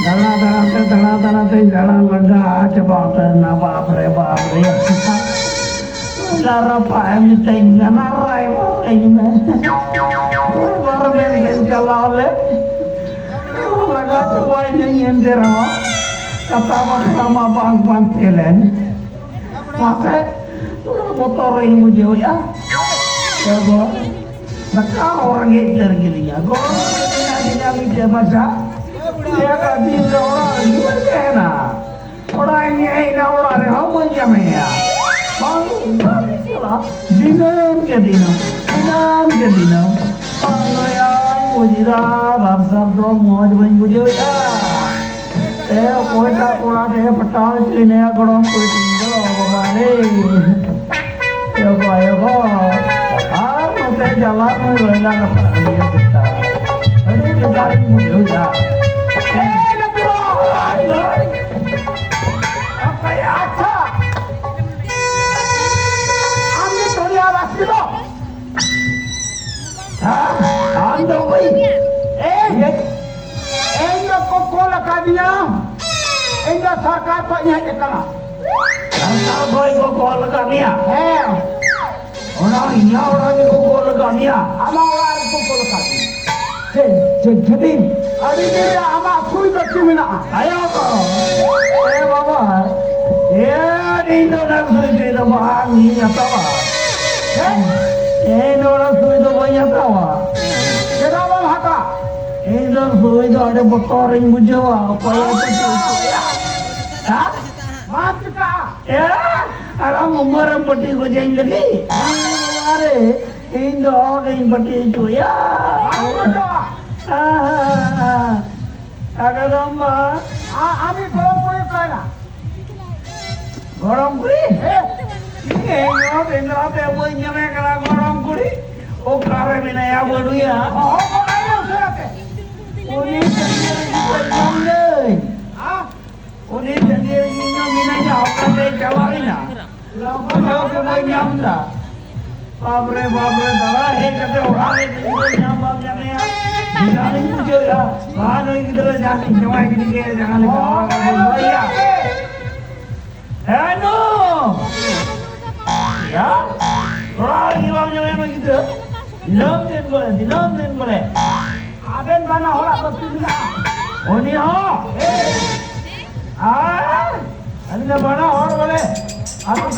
धड़ा से जड़ा लगा जबात ना बाप रे Cara pahem tinggal narai ini baru mungkin kalau le laga coba ini yang derma kata sama bang pantelen masa motor ini muncul ya coba nak orang itu gini ya orang ini dia baca dia kasih orang gimana orang ini orang yang mau jamnya Dinam ke dinam, Allah yang mujira, bangsa dromoj banjir ya. Koi tak kurang petal ini agak tinggal bagale. Ya nanti jalan mulai apa dia kita. Ini kita mujur ya. Apa ya acha? Anda boy, enggak kokol kadinya, enggak sarkar paknya ekala. Anda boy kokol kadinya, orang ini kokol kadinya, ama orang kokol kadinya. Jadi, hari ini ama kui bercumina. Ayo kau, baba, di Indonesia bahang ini apa? orang suwi itu banyak tawa. Kenapa hata? Orang suwi itu ada motor yang mujawa. Apa yang itu? Hah? Mati kah? Ya, alam umur peti gojeng lagi. Are, Indo orang peti itu ya. Ada nama. Abi gorong kuri kaya. Gorong kuri? Ini Indra Dewi nyamekala gorong kuri. Oh kare binaya bodu ya. Oh kare usirate. Uni sendiri nyamne. Uni sendiri nyamina okate jawalina. Lampau ke nyamda. Babre dara he kate orale nyambam nyamnya. Jangan muncul ya. Mana kita jangan jawai gini jangan lupa ya. Hello. Ya, orang hilangnya memang gitu. Dilam boleh. Aben mana orang betul ni? Oh ni ho. Ada mana orang boleh? Aku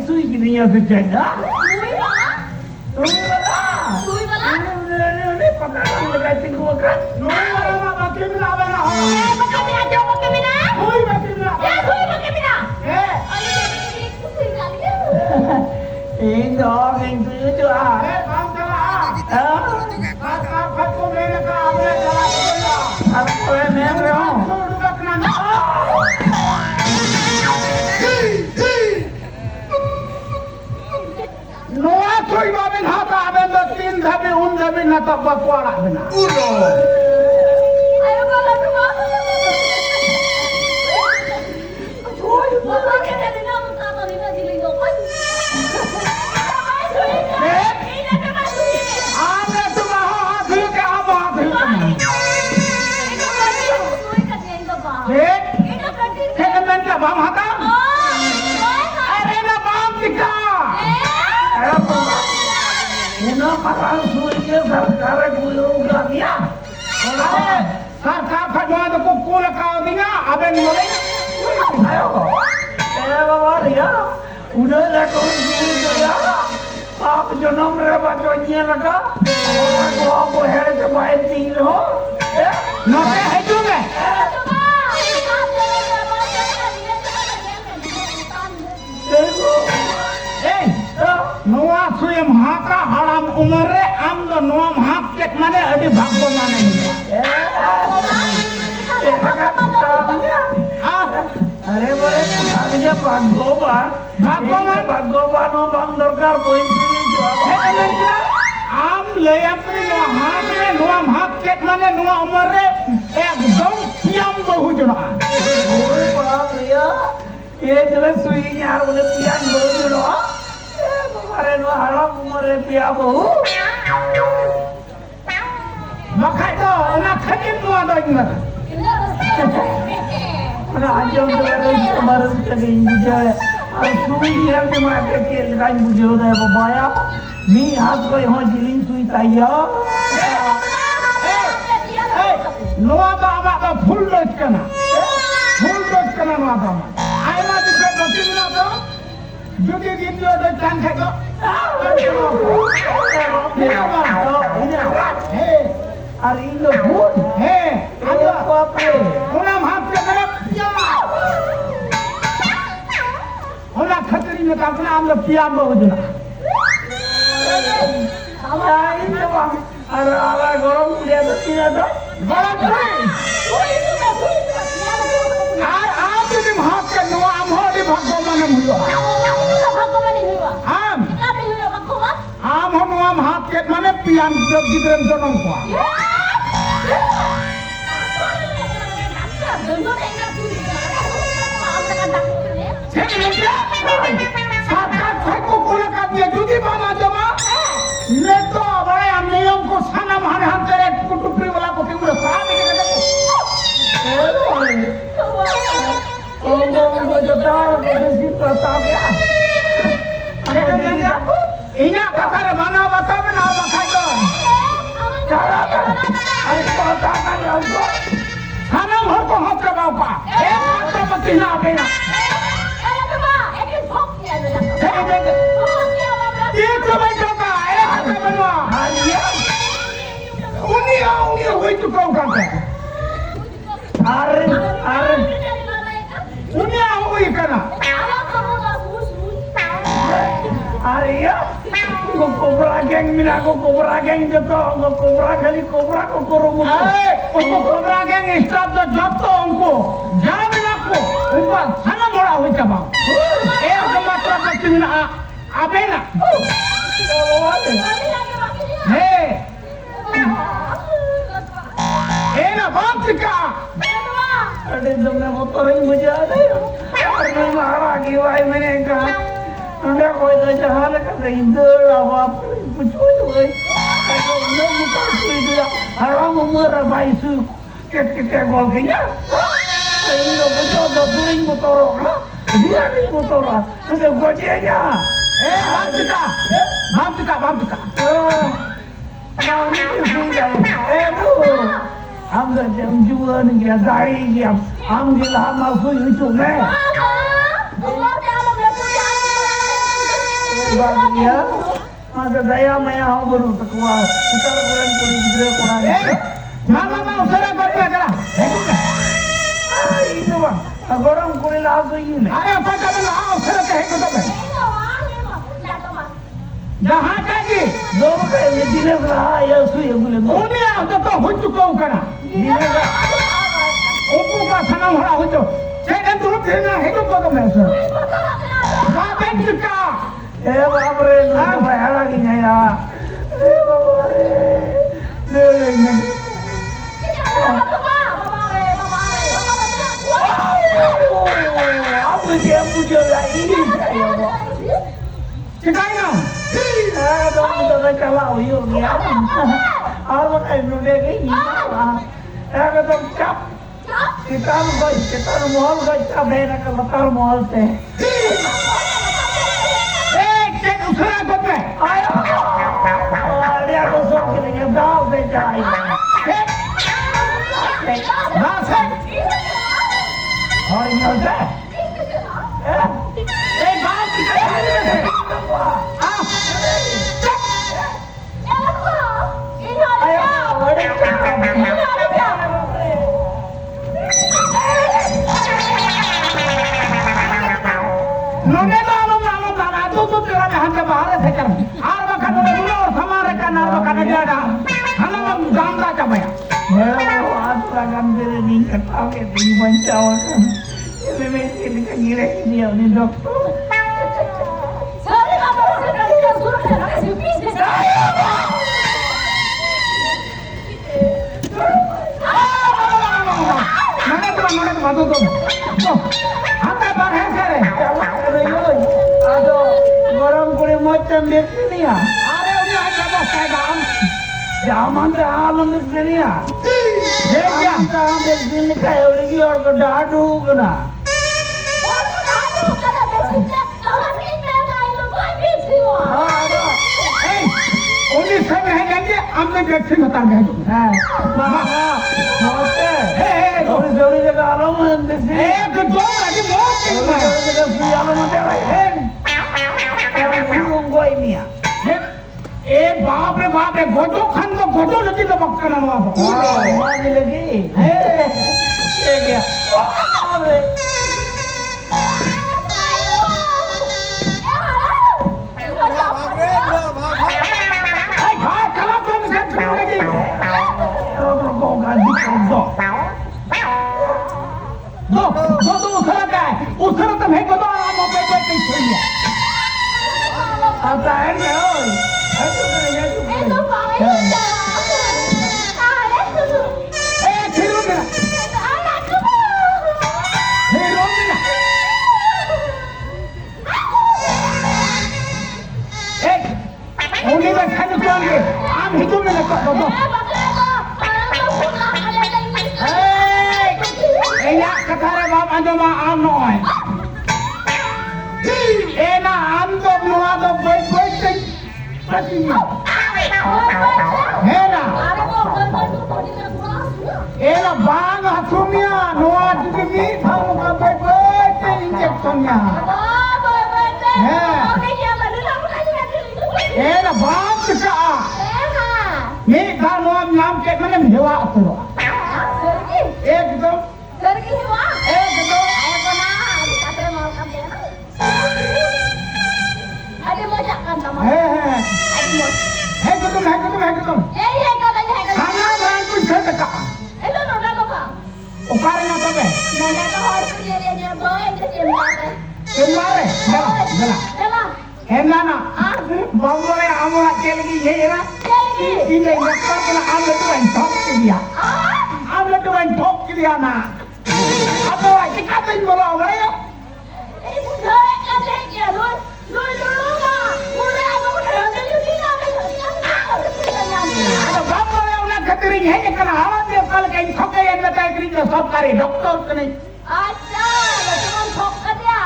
Sui gini ya sejaga. Sui bala. Ini pakaran dekat tinggal kan. Sui bala pakai mina apa nak? Pakai mina jauh pakai mina. Sui pakai mina. Ya sui pakai mina. Sui kali ya. Ini dong itu tu bang salah. Kakak kau mana kau ambil salah kau. Aku memang orang. Noah koi babin hata aben do tin dhabi un dhabi na tabba kwara bina. Uno. Ayo bola tuh. Koi bola ke dari nama kata lina jilingo koi. Ini tu masuk. Ada tu mahu hasil ke apa hasil kamu? Itu berarti sui katanya itu bang. Itu berarti. Kenapa tak bang hata? Arena bang kita. Ina parang suinya sarkar guyung dia. Sarkar fajwa to kukul kau dinga aben mulai. Ayo ko. Baba dia. Udah lah kau suinya ya. Aap janam re baconya laga. Aku hai jamain tilo. Nate hai tu me. Noah suy mahaka haram umare am do Noah mahak cek mana adi bhagbo mana ini. Are boleh, aku je bhagbo ba. ভাগ্যবান বান দরকার আম লয়াপনি no হাতে no হাত Kate মানে no আমরে একদম পিয়াম বহুজন ওরে বাপ রিয়া এ জলে সুই আর বলে পিয়ান বহুজন আরে নো হারাম উমরে পিয়া বহু মাখাই তো ওনা খাদিম নো আদইনা মানে আজম তো তোমার থেকে বুঝে আর সুই আর তোমার কে লাইন বুঝে দেয় বাবা मी हाथ को हो जिलिंग सुई ताइया নোয়া বাবা তো ফুল ডোজ কেনা নোয়া বাবা আইনা দিকে বকিল না তো যদি দিন তো চান খাইতো আর ইলো ভূত হে আলো বাপরে ওনা হাত কে মেরে ওনা খতরি में कापना हम लोग पिया बहुजना আর আবার গরম পুড়িয়া যাচ্ছি না তো গরম করে আর আম যদি ভাত কে নোয়া আম হলি ভগবান মুলো আম হনো আম হাত কে মানে পিয়ান জব গিদরন জনম কোয়া सरकार को कोला का दिया जुदी मामा जमा ने तो बड़े हम नियम को साना मारे हम तेरे कुटुपरी वाला को क्यों रखा देखे देखो ओ जो तार को प्रताप या इना ककर बना बता में ना बखाई दो चला अरे पता नहीं हमको साना भर को हाथ लगाओ का एक हाथ तो पति ना आपेना ये तो भाई का ए हाथ बनवा उन्हीं हुई तो कौन करते अरे उन्हीं हुई करना अरे या को कोबरा गैंग मिला को कोबरा गैंग जो तो कोबरा खाली कोबरा को करो मुझे उसको कोबरा गैंग स्टाफ तो जब तो उनको जान ना को ऊपर खाना बड़ा हुई चबा ए तो मतलब बच्चे ना आबे ना हे ए ना बात का अरे तुमने वो तो नहीं मुझे आ रही अरे मारा की भाई मैंने कहा उन्हें कोई तो जहाँ लगा रही इधर अब आप कुछ हो गई ऐसा उन्हें मुझे कोई दिया हराम उम्र भाई सु के बोल गई ना इन लोगों को तो दूरी मोटरो ना dia ni motora sudah gua dia ya बाप का now ni sudah bu हम जब जुआन गया दाढ़ी गया हम गिला माफी itu मैं bahagia masa daya maya हम baru tekwa sekarang bulan kulit gede kurang मामा उसरा करके करा itu bang गरम कुड़ी लाभ तो ये अरे apa कब ना उसरा कहे को तो मैं जहाँ का जी दो के ये दिने रहा या सुई बोले उन्हें आता तो हो चुका हूँ करा दिने का ओपो का सना भरा हो तो सेकंड तो फिरना है तो को मैं सर बाप का ए बाप रे ना भाई हरा की नहीं रहा ए बाप रे ले ले आप मुझे लगी चाहिए वो सिखाई ना तो मुझे चला हुई हो गया और वो ऐसे गई अगर तुम चप किताब महल गई चप है ना कल महल से दूसरा को पे आया अरे को सब के लिए दाव दे जाए बस है और यहाँ से ए बाप की नोने दालो मानो दाना तो तेरा यहाँ के बाहर से कर आर बका तो दुनो और समारे का नार बका ने जाड़ा हला हम गांधा चबया मैं आज लगाम तेरे नहीं करता के नहीं बचाओ ये मैं इनका गिरे नहीं होने डॉक्टर देखते नहीं आ अरे उन्हें आजा बस्ता गाम जामन ते आलम देखते नहीं आ देख क्या काम देखते नहीं खाए उड़े की और को डांट होगा उन्हें सब है जाएंगे हमने वैक्सीन बता गए थोड़ी थोड़ी जगह आलम देखते एक दो अभी बहुत थोड़ी जगह फ्री आलम होते हैं कोई नहीं आ ए बाप रे गोटो खान तो गोटो लगी तो बक्का ना हुआ मार लगी ये क्या अरे हाँ चला तो मुझे छोड़ेगी को गाड़ी दो दो उसरा का है उसरा तो मैं को तो आराम हो पे पे छोड़िए आता है ना ए खिलो मेरा उन्हीं में खाने को आएंगे आम हिंदू में लगता दो ए या कथारे बाप आजो मा आम नो है ए ना आम तो नुआ तो बोई से पति है ना ए ना बांग हसुमिया नुआ जितनी थाम का बोई से इंजेक्शन या ए ना बाप का ये का नाम के मैंने हेवा अतरो एकदम है तुम खाना बना कुछ कर का उकार ना तबे तुम्हारे गला है ना बंगले आमला चल गई है ना इन्हें नक्का बना आमले तो इन ठोक के दिया आमले तो इन ठोक के दिया ना अब वो ऐसे क्या तो इन बोला हो गया बंगले उन्हें खतरी है कि कल हवा दे कल कहीं ठोके या न ताकि जो सब करे डॉक्टर को नहीं अच्छा तुम ठोक कर दिया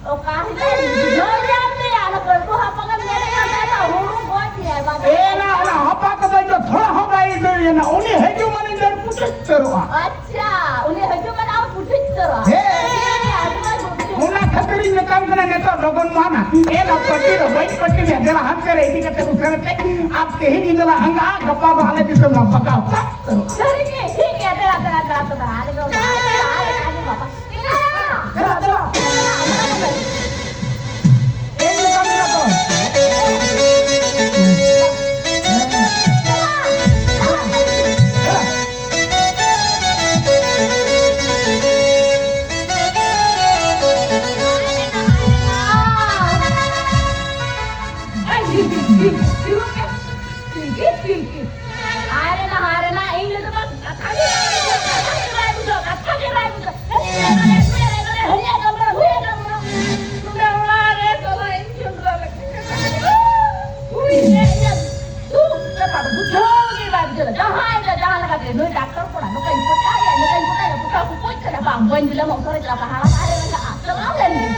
तो काहे से जो जानते हैं ना कोई को हपका मेरे यहाँ बैठा हूँ बहुत ही है बात ए ना हपा का तो थोड़ा होगा ये ना उन्हें है जो मैंने इधर पूछ करो अच्छा उन्हें हजू मनाओ पूछित करो उन्हें खतरी में काम करना नहीं तो लोगों माना ए ना पट्टी रो वही पट्टी में जरा हाथ करे इसी का तो करते आप कहीं नहीं जला अंगा गप्पा वाले भी तो ना पकाओ करो ठीक है तेरा तो हाल को बाबा चला एक काम करो हारे ना इंग्लिश तो डॉक्टर पड़ा nó kênh có cái này là tôi không có cái là bằng quên thì là một cái là cả hai cái là chả chả lên